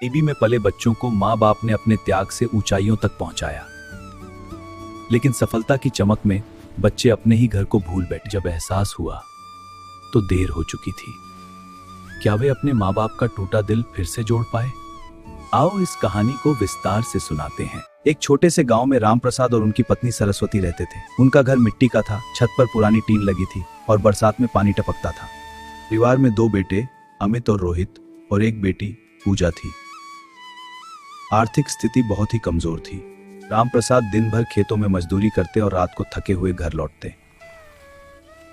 गरीबी में पले बच्चों को माँ बाप ने अपने त्याग से ऊंचाइयों तक पहुंचाया, लेकिन सफलता की चमक में बच्चे अपने ही घर को भूल बैठे। जब एहसास हुआ तो देर हो चुकी थी। क्या वे अपने माँ बाप का टूटा दिल फिर से जोड़ पाए? आओ इस कहानी को विस्तार से सुनाते हैं। एक छोटे से गांव में राम प्रसाद और उनकी पत्नी सरस्वती रहते थे। उनका घर मिट्टी का था, छत पर पुरानी टीन लगी थी और बरसात में पानी टपकता था। परिवार में 2 बेटे अमित और रोहित और एक बेटी पूजा थी। आर्थिक स्थिति बहुत ही कमजोर थी। राम प्रसाद दिन भर खेतों में मजदूरी करते और रात को थके हुए घर लौटते।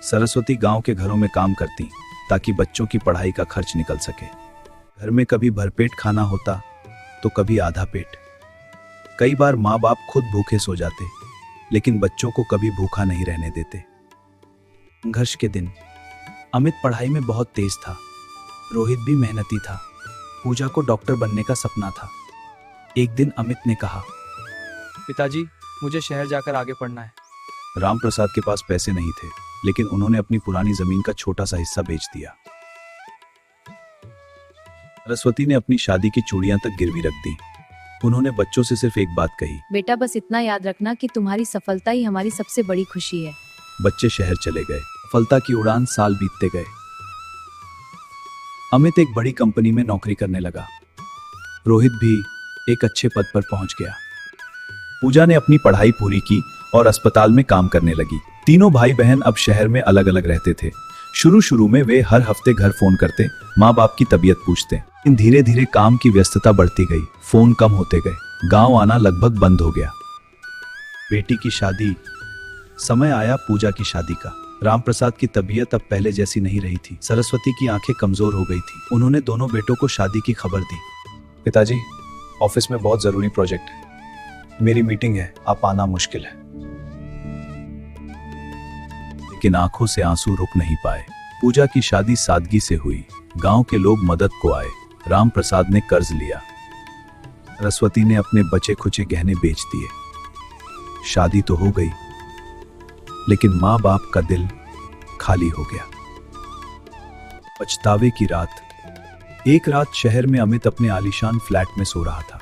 सरस्वती गांव के घरों में काम करती ताकि बच्चों की पढ़ाई का खर्च निकल सके। घर में कभी भरपेट खाना होता तो कभी आधा पेट। कई बार माँ बाप खुद भूखे सो जाते, लेकिन बच्चों को कभी भूखा नहीं रहने देते। संघर्ष के दिन। अमित पढ़ाई में बहुत तेज था, रोहित भी मेहनती था। पूजा को डॉक्टर बनने का सपना था। एक दिन अमित ने कहा, पिताजी, मुझे शहर जाकर आगे पढ़ना है। राम प्रसाद के पास पैसे नहीं थे, लेकिन उन्होंने अपनी पुरानी जमीन का छोटा सा हिस्सा बेच दिया। सरस्वती ने अपनी शादी की चूड़ियां तक गिरवी रख दी। उन्होंने बच्चों से सिर्फ एक बात कही, बेटा बस इतना याद रखना कि तुम्हारी सफलता ही हमारी सबसे बड़ी खुशी है। बच्चे शहर चले गए। सफलता की उड़ान साल बीतते गए। अमित एक बड़ी कंपनी में नौकरी करने लगा। रोहित भी एक अच्छे पद पर पहुंच गया। पूजा ने अपनी पढ़ाई पूरी की और अस्पताल में काम करने लगी। तीनों भाई बहन अब शहर में अलग अलग रहते थे। शुरू में वे हर हफ्ते घर फोन करते, माँ बाप की तबीयत पूछते। इन धीरे धीरे काम की व्यस्तता बढ़ती गई, फोन कम होते गए, गांव आना लगभग बंद हो गया। बेटी की शादी। समय आया पूजा की शादी का। राम प्रसाद की तबीयत अब पहले जैसी नहीं रही थी। सरस्वती की आंखें कमजोर हो गई थी। उन्होंने दोनों बेटों को शादी की खबर दी। पिताजी, ऑफिस में बहुत जरूरी प्रोजेक्ट है, मेरी मीटिंग है, आप आना मुश्किल है। लेकिन आंखों से आंसू रुक नहीं पाए। पूजा की शादी सादगी से हुई। गांव के लोग मदद को आए। राम प्रसाद ने कर्ज लिया। सरस्वती ने अपने बचे खुचे गहने बेच दिए। शादी तो हो गई, लेकिन माँ बाप का दिल खाली हो गया। पछतावे की रात। एक रात शहर में अमित अपने आलीशान फ्लैट में सो रहा था।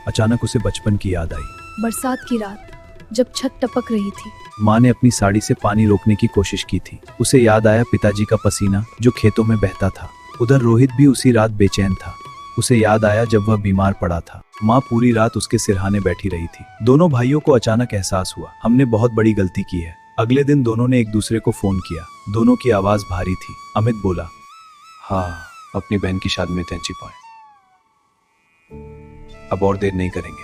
अचानक उसे बचपन की याद आई। बरसात की रात, जब छत टपक रही थी। माँ ने अपनी साड़ी से पानी रोकने की कोशिश की थी। उसे याद आया पिताजी का पसीना जो खेतों में बहता था। उधर रोहित भी उसी रात बेचैन था। उसे याद आया जब वह बीमार पड़ा था। माँ पूरी रात उसके सिरहाने बैठी रही थी। दोनों भाइयों को अचानक एहसास हुआ, हमने बहुत बड़ी गलती की है। अगले दिन दोनों ने एक दूसरे को फोन किया। दोनों की आवाज भारी थी। अमित बोला, हाँ, अपनी बहन की शादी में तेंची पाए, अब और देर नहीं करेंगे।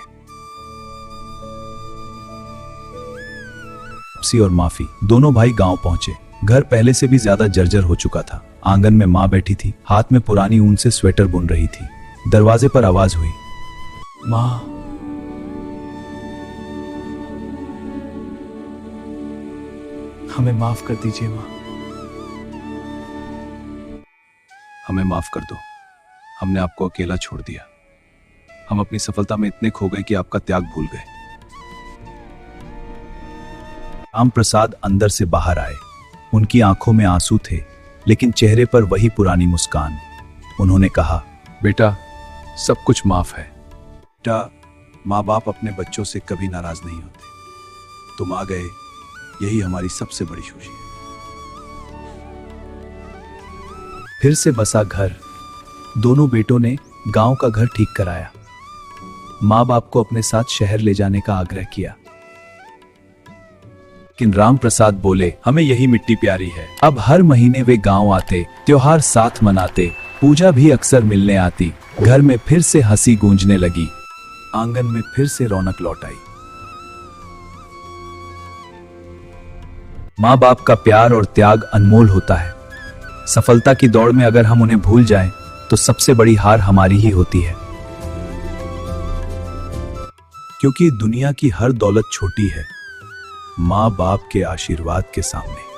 वापसी और माफी। दोनों भाई गांव पहुंचे। घर पहले से भी ज्यादा जर्जर हो चुका था। आंगन में माँ बैठी थी, हाथ में पुरानी ऊन से स्वेटर बुन रही थी। दरवाजे पर आवाज हुई, माँ। हमें माफ कर दीजिए माँ। हमें माफ कर दो, हमने आपको अकेला छोड़ दिया। हम अपनी सफलता में इतने खो गए कि आपका त्याग भूल गए। राम प्रसाद अंदर से बाहर आए। उनकी आंखों में आंसू थे, लेकिन चेहरे पर वही पुरानी मुस्कान। उन्होंने कहा, बेटा, सब कुछ माफ है। बेटा, माँ बाप अपने बच्चों से कभी नाराज नहीं होते। तुम आ गए, यही हमारी सबसे बड़ी खुशी है। फिर से बसा घर। दोनों बेटों ने गांव का घर ठीक कराया। माँ बाप को अपने साथ शहर ले जाने का आग्रह किया, लेकिन राम प्रसाद बोले, हमें यही मिट्टी प्यारी है। अब हर महीने वे गांव आते, त्योहार साथ मनाते। पूजा भी अक्सर मिलने आती। घर में फिर से हंसी गूंजने लगी। आंगन में फिर से रौनक लौट आई। माँ बाप का प्यार और त्याग अनमोल होता है। सफलता की दौड़ में अगर हम उन्हें भूल जाएं, तो सबसे बड़ी हार हमारी ही होती है। क्योंकि दुनिया की हर दौलत छोटी है माँ बाप के आशीर्वाद के सामने।